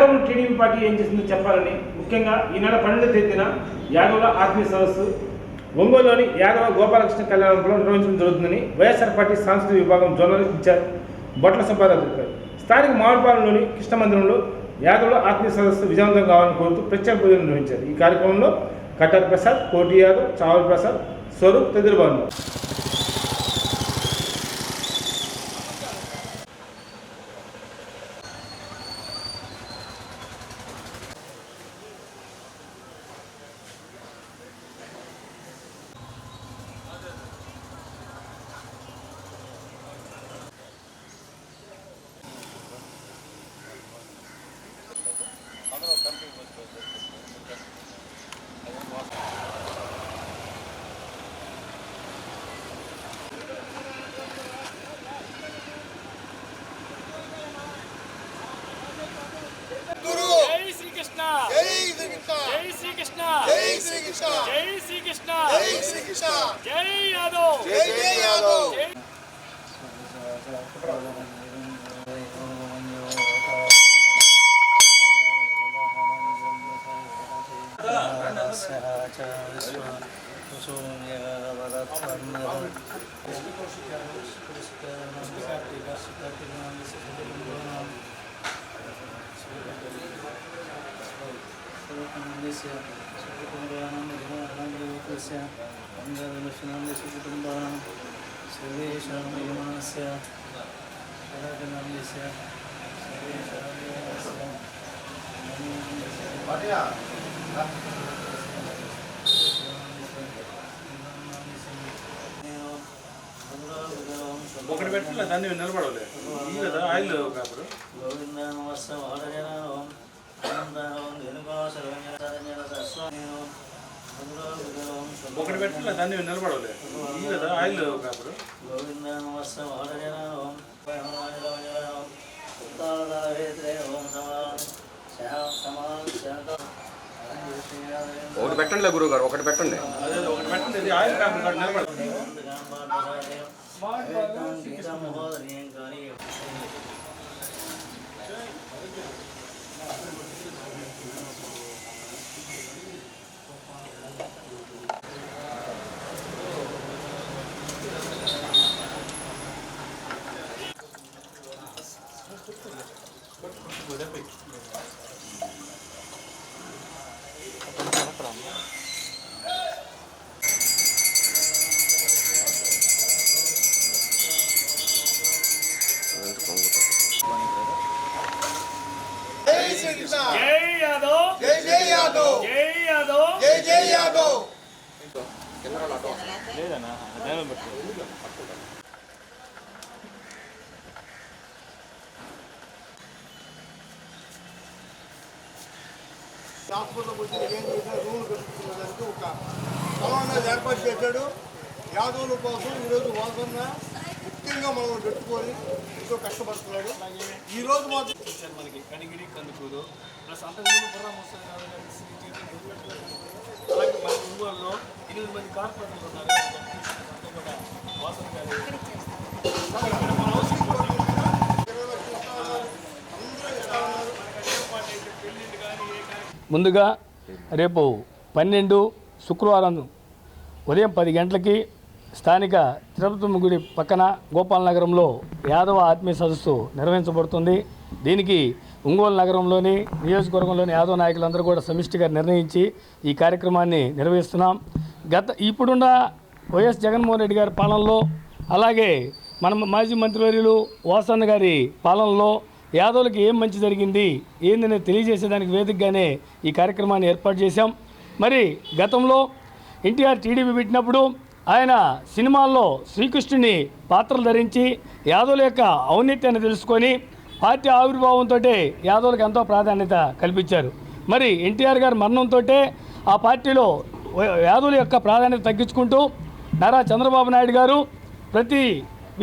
Yadav TDP party ఏం చేసిందో చెప్పాలని ముఖ్యంగా ఈ నెల 12వ తేదీన యాదవుల ఆత్మీయ సదస్సు ఒంగోలులోని యాదవ గోపాలకృష్ణ కళ్యాణంలో నిర్వహించడం జరుగుతుందని వైఎస్ఆర్ పార్టీ సాంస్కృతిక విభాగం జోనల్ ఇన్ఛార్జ్ బొట్ల సంపాదన తెలిపారు. స్థానిక మామిడిపాలెంలోని కృష్ణ మందిరంలో యాదవుల ఆత్మీయ సదస్సు విజయవంతం కావాలని కోరుతూ ప్రత్యేక పూజలు నిర్వహించారు. ఈ కార్యక్రమంలో కట్టార్ ప్రసాద్, కోటి యాదవ్, చావల్ ప్రసాద్, స్వరూప్ తదితరులు పాల్గొన్నారు. जय यादव जय यादव ఒకటి పెట్టలే దాన్ని నిలబడలే ఈ కదా ఆయిల్ కాపుడు ఒకటి పెట్టలే దాన్ని నిలబడలే ఈ కదా ఆయిల్ కాపుడు ఒకటి పెట్టండి గురువు గారు, ఒకటి పెట్టండి. అదే ఒకటి పెట్టండి ఆయిల్ కాపుడు నిలబడదు. जय यादव जय जय यादव जय यादव जय जय यादव లేదన్నా అదే పెట్టు. ఒక సమావేశం ఏర్పాటు చేశాడు. యాదవుల కోసం ఈరోజు వాసన ముఖ్యంగా మనం పెట్టుకొని ఎంతో కష్టపడుతున్నాడు. ఈరోజు మాత్రం మనకి కనిగిరి కందుకూరు ప్లస్ అంతకుముందు బుర్రా ముస్తాన్ అలాగే మన ఒంగోలులో 8 మంది కార్పొరేటర్లు ఉన్నారు. అంతా కూడా వాసన గారు ముందుగా రేపు 12 శుక్రవారం ఉదయం 10 గంటలకి స్థానిక తిరుపతి గుడి పక్కన గోపాలనగరంలో యాదవ ఆత్మీయ సదస్సు నిర్వహించబడుతుంది. దీనికి ఒంగోలు నగరంలోని నియోజకవర్గంలోని యాదవ నాయకులందరూ కూడా సమిష్టిగా నిర్ణయించి ఈ కార్యక్రమాన్ని నిర్వహిస్తున్నాం. ఇప్పుడున్న వైఎస్ జగన్మోహన్ రెడ్డి గారి పాలనలో అలాగే మన మాజీ మంత్రివర్యులు వాసన్న గారి పాలనలో యాదవులకి ఏం మంచి జరిగింది ఏందని తెలియజేసేదానికి వేదికగానే ఈ కార్యక్రమాన్ని ఏర్పాటు చేశాం. మరి గతంలో ఎన్టీఆర్ టీడీపీ పెట్టినప్పుడు ఆయన సినిమాల్లో శ్రీకృష్ణుని పాత్రలు ధరించి యాదవుల యొక్క ఔన్నత్యాన్ని తెలుసుకొని పార్టీ ఆవిర్భావంతో యాదవులకు ఎంతో ప్రాధాన్యత కల్పించారు. మరి ఎన్టీఆర్ గారి మరణంతో ఆ పార్టీలో యాదవుల యొక్క ప్రాధాన్యత తగ్గించుకుంటూ నారా చంద్రబాబు నాయుడు గారు ప్రతి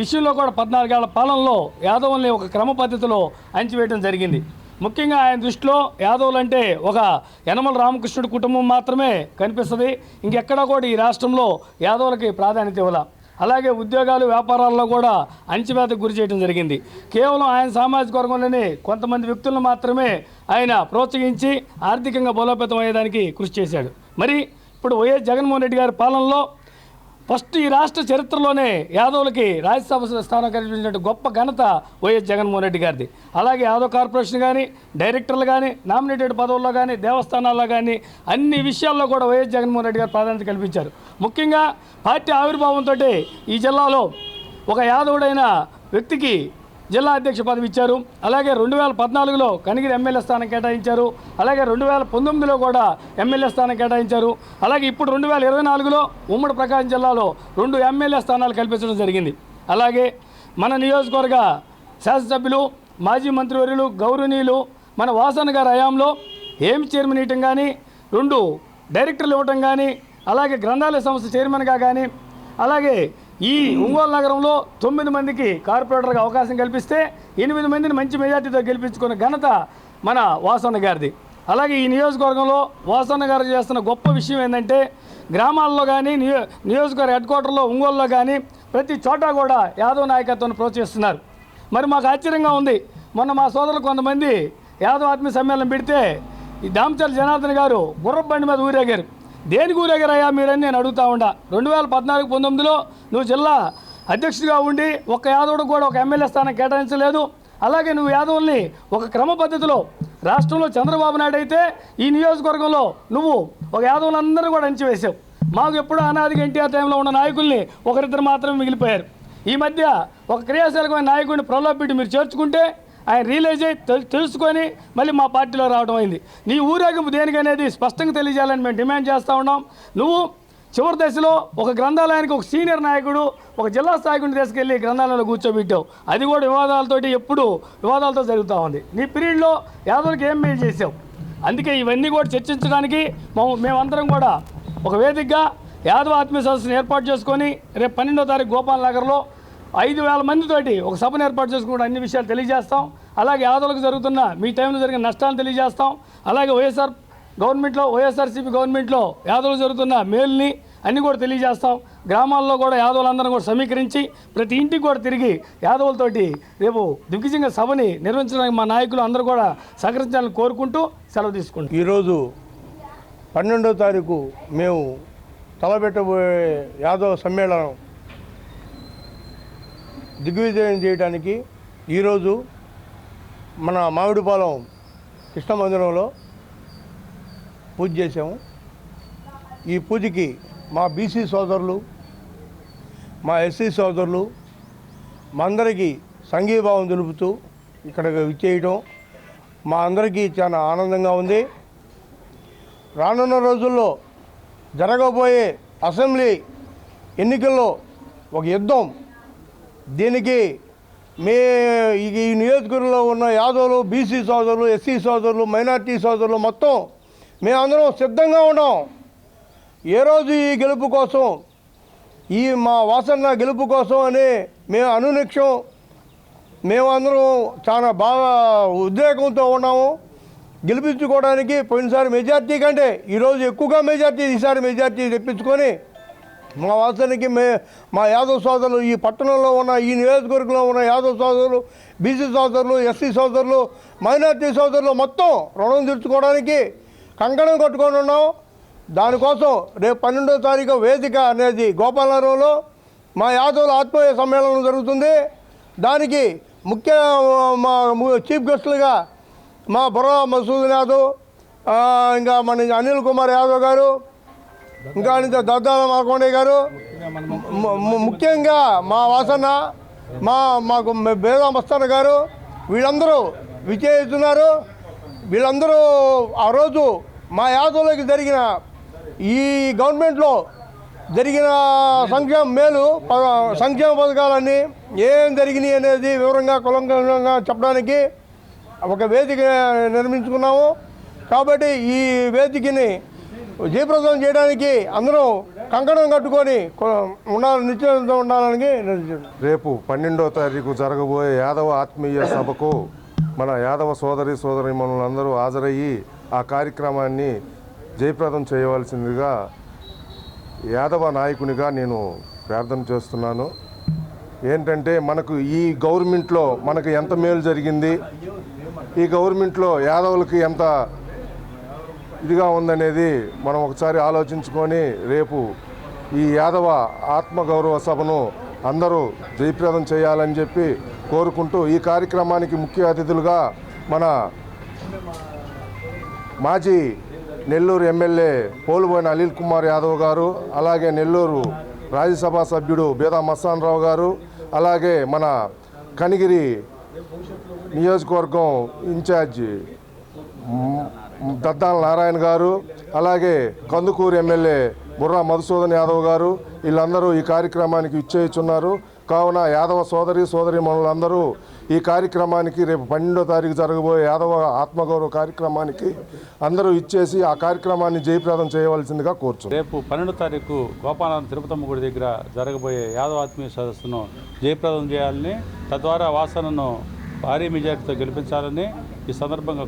విషయంలో కూడా 14 ఏళ్ల పాలనలో యాదవుల్ని ఒక క్రమ పద్ధతిలో అణచివేయడం జరిగింది. ముఖ్యంగా ఆయన దృష్టిలో యాదవులు అంటే ఒక యనమల రామకృష్ణుడి కుటుంబం మాత్రమే కనిపిస్తుంది. ఇంకెక్కడా కూడా ఈ రాష్ట్రంలో యాదవులకి ప్రాధాన్యత ఇవ్వాల. అలాగే ఉద్యోగాలు వ్యాపారాల్లో కూడా అణచివేతకు గురి చేయడం జరిగింది. కేవలం ఆయన సామాజిక వర్గంలోనే కొంతమంది వ్యక్తులను మాత్రమే ఆయన ప్రోత్సహించి ఆర్థికంగా బలోపేతం అయ్యేదానికి కృషి చేశాడు. మరి ఇప్పుడు వైఎస్ జగన్మోహన్ రెడ్డి గారి పాలనలో ఫస్ట్ ఈ రాష్ట్ర చరిత్రలోనే యాదవులకి రాజ్యసభ స్థానం కల్పించినట్టు గొప్ప ఘనత వైఎస్ జగన్మోహన్ రెడ్డి గారిది. అలాగే యాదవ్ కార్పొరేషన్ కానీ, డైరెక్టర్లు కానీ, నామినేటెడ్ పదవుల్లో కానీ, దేవస్థానాల్లో కానీ అన్ని విషయాల్లో కూడా వైఎస్ జగన్మోహన్ రెడ్డి గారు ప్రాధాన్యత కల్పించారు. ముఖ్యంగా పార్టీ ఆవిర్భావంతో ఈ జిల్లాలో ఒక యాదవుడైన వ్యక్తికి జిల్లా అధ్యక్ష పదవి ఇచ్చారు. అలాగే 2014లో కనిగిరి ఎమ్మెల్యే స్థానం కేటాయించారు. అలాగే 2019లో కూడా ఎమ్మెల్యే స్థానం కేటాయించారు. అలాగే ఇప్పుడు 2024లో ఉమ్మడి ప్రకాశం జిల్లాలో 2 ఎమ్మెల్యే స్థానాలు కల్పించడం జరిగింది. అలాగే మన నియోజకవర్గ శాసనసభ్యులు, మాజీ మంత్రివర్యులు, గౌరవనీయులు మన వాసన్న గారి హయాంలో ఎయిమ్స్ చైర్మన్ ఇవ్వటం కానీ, 2 డైరెక్టర్లు ఇవ్వటం కానీ, అలాగే గ్రంథాలయ సంస్థ చైర్మన్గా కానీ, అలాగే ఈ ఒంగోలు నగరంలో 9 మందికి కార్పొరేటర్గా అవకాశం కల్పిస్తే 8 మందిని మంచి మెజార్టీతో గెలిపించుకున్న ఘనత మన వాసన్న గారిది. అలాగే ఈ నియోజకవర్గంలో వాసన్న గారు చేస్తున్న గొప్ప విషయం ఏంటంటే గ్రామాల్లో కానీ, నియోజకవర్గ హెడ్ క్వార్టర్లో ఒంగోలులో కానీ ప్రతి చోట కూడా యాదవ్ నాయకత్వాన్ని ప్రోత్సహిస్తున్నారు. మరి మాకు ఆశ్చర్యంగా ఉంది. మొన్న మా సోదరులు కొంతమంది యాదవ్ ఆత్మీయ సమ్మేళనం పెడితే ఈ దామచర్ల జనార్దన్ గారు గుర్రపు బండి మీద ఊరేగారు. దేనికి ఊరేగారయ్యా మీరని నేను అడుగుతా ఉండా. 2014-19లో నువ్వు జిల్లా అధ్యక్షుడిగా ఉండి ఒక్క యాదవుడు కూడా ఒక ఎమ్మెల్యే స్థానం కేటాయించలేదు. అలాగే నువ్వు యాదవుల్ని ఒక క్రమ పద్ధతిలో రాష్ట్రంలో చంద్రబాబు నాయుడు అయితే ఈ నియోజకవర్గంలో నువ్వు ఒక యాదవులందరూ కూడా అంచివేశావు. మాకు ఎప్పుడూ అనాదిగా ఎన్టీఆర్ టైంలో ఉన్న నాయకుల్ని ఒకరిద్దరు మాత్రమే మిగిలిపోయారు. ఈ మధ్య ఒక క్రియాశీలకమైన నాయకుడిని ప్రలోభపెట్టి మీరు చేర్చుకుంటే ఆయన రియలైజ్ అయ్యి తెలుసుకొని మళ్ళీ మా పార్టీలో రావడం అయింది. నీ ఊరేగింపు దేనికనేది స్పష్టంగా తెలియజేయాలని మేము డిమాండ్ చేస్తూ ఉన్నాం. నువ్వు చివరి దశలో ఒక గ్రంథాలయానికి ఒక సీనియర్ నాయకుడు, ఒక జిల్లా స్థాయిని తీసుకెళ్ళి గ్రంథాలయంలో కూర్చోబెట్టావు. అది కూడా వివాదాలతోటి ఎప్పుడు వివాదాలతో జరుగుతూ ఉంది. నీ పీరియడ్లో యాదవులకి ఏం మేలు చేసావు? అందుకే ఇవన్నీ కూడా చర్చించడానికి మేమందరం కూడా ఒక వేదికగా యాదవ ఆత్మీయ సదస్సును ఏర్పాటు చేసుకొని రేపు 12వ తారీఖు గోపాల్ నగర్లో 5,000 మందితోటి ఒక సభను ఏర్పాటు చేసుకుంటూ అన్ని విషయాలు తెలియజేస్తాం. అలాగే యాదవులకు జరుగుతున్న మీ టైంలో జరిగిన నష్టాలను తెలియజేస్తాం. అలాగే వైఎస్ఆర్సీపీ గవర్నమెంట్లో యాదవులకు జరుగుతున్న మేలుని అన్నీ కూడా తెలియజేస్తాం. గ్రామాల్లో కూడా యాదవులందరం కూడా సమీకరించి ప్రతి ఇంటికి కూడా తిరిగి యాదవులతోటి రేపు దిగ్విజయంగా సభని నిర్వహించడానికి మా నాయకులు అందరూ కూడా సహకరించాలని కోరుకుంటూ సెలవు తీసుకుంటాం. ఈరోజు 12వ తారీఖు మేము తలపెట్టబోయే యాదవ సమ్మేళనం దిగ్విజయం చేయడానికి ఈరోజు మన మామిడిపాలెం కృష్ణ మందిరంలో పూజ చేసాము. ఈ పూజకి మా బీసీ సోదరులు, మా ఎస్సీ సోదరులు మా అందరికీ సంఘీభావం తెలుపుతూ ఇక్కడ విచ్చేయటం మా అందరికీ చాలా ఆనందంగా ఉంది. రానున్న రోజుల్లో జరగబోయే అసెంబ్లీ ఎన్నికల్లో ఒక యుద్ధం, దీనికి ఈ నియోజకవర్గంలో ఉన్న యాదవులు, బీసీ సోదరులు, ఎస్సీ సోదరులు, మైనార్టీ సోదరులు మొత్తం మేమందరం సిద్ధంగా ఉన్నాం. ఏ రోజు ఈ గెలుపు కోసం, ఈ మా వాసన్న గెలుపు కోసం అని మేము అనునిక్షం మేమందరం చాలా బాగా ఉద్రేకంతో ఉన్నాము. గెలిపించుకోవడానికి పోయినసారి మెజార్టీ కంటే ఈరోజు ఎక్కువగా ఈసారి మెజార్టీ తెప్పించుకొని మా వాసనకి మా యాదవ్ సోదరులు, ఈ పట్టణంలో ఉన్న ఈ నియోజకవర్గంలో ఉన్న యాదవ్ సోదరులు, బీసీ సోదరులు, ఎస్సీ సోదరులు, మైనార్టీ సోదరులు మొత్తం రుణం తీర్చుకోవడానికి కంకణం కట్టుకొని ఉన్నాం. దానికోసం రేపు 12వ తారీఖు వేదిక అనేది గోపాలనగరంలో మా యాదవుల ఆత్మీయ సమ్మేళనం జరుగుతుంది. దానికి మా చీఫ్ గెస్టులుగా మా బుర్రా మసూద్ యాదవ్, ఇంకా మన అనిల్ కుమార్ యాదవ్ గారు, ఇంకా దద్దాల మాకొండే గారు, ముఖ్యంగా మా వాసన్న, మాకు బేదా మస్తాన్ గారు, వీళ్ళందరూ విజయిస్తున్నారు. వీళ్ళందరూ ఆ రోజు మా యాదవులకి జరిగిన ఈ గవర్నమెంట్లో జరిగిన సంక్షేమ పథకాలన్నీ ఏం జరిగినాయి అనేది వివరంగా కులంగా చెప్పడానికి ఒక వేదిక నిర్మించుకున్నాము. కాబట్టి ఈ వేదికని జయప్రదం చేయడానికి అందరూ కంకణం కట్టుకొని నిశ్చయంతో ఉండాలని రేపు 12వ తారీఖు జరగబోయే యాదవ ఆత్మీయ సభకు మన యాదవ సోదరీమణులందరూ హాజరయ్యి ఆ కార్యక్రమాన్ని జయప్రదం చేయవలసిందిగా యాదవ నాయకునిగా నేను ప్రార్థన చేస్తున్నాను. ఏంటంటే మనకు ఈ గవర్నమెంట్లో మనకు ఎంత మేలు జరిగింది, ఈ గవర్నమెంట్లో యాదవులకి ఎంత ఇదిగా ఉందనేది మనం ఒకసారి ఆలోచించుకొని రేపు ఈ యాదవ ఆత్మగౌరవ సభను అందరూ జయప్రదం చేయాలని చెప్పి కోరుకుంటూ, ఈ కార్యక్రమానికి ముఖ్య అతిథులుగా మన మాజీ నెల్లూరు ఎమ్మెల్యే పోలుబోయిన అనిల్ కుమార్ యాదవ్ గారు, అలాగే నెల్లూరు రాజ్యసభ సభ్యుడు బేదా మస్తాన్ రావు గారు, అలాగే మన కనిగిరి నియోజకవర్గం ఇన్ఛార్జి దద్దాల నారాయణ గారు, అలాగే కందుకూరు ఎమ్మెల్యే బుర్రా మధుసూదన్ యాదవ్ గారు, వీళ్ళందరూ ఈ కార్యక్రమానికి ఇచ్చేస్తున్నారు. కావున యాదవ సోదరీమణులందరూ ఈ కార్యక్రమానికి రేపు 12వ తారీఖు జరగబోయే యాదవ ఆత్మగౌరవ కార్యక్రమానికి అందరూ ఇచ్చేసి ఆ కార్యక్రమాన్ని జయప్రదం చేయవలసిందిగా కోరుచున్నాను. రేపు 12వ తారీఖు గోపాలం తిరుపతమ్మ గుడి దగ్గర జరగబోయే యాదవ ఆత్మీయ సదస్సును జయప్రదం చేయాలని, తద్వారా వాసనను భారీ మెజార్టీతో గెలిపించాలని ఈ సందర్భంగా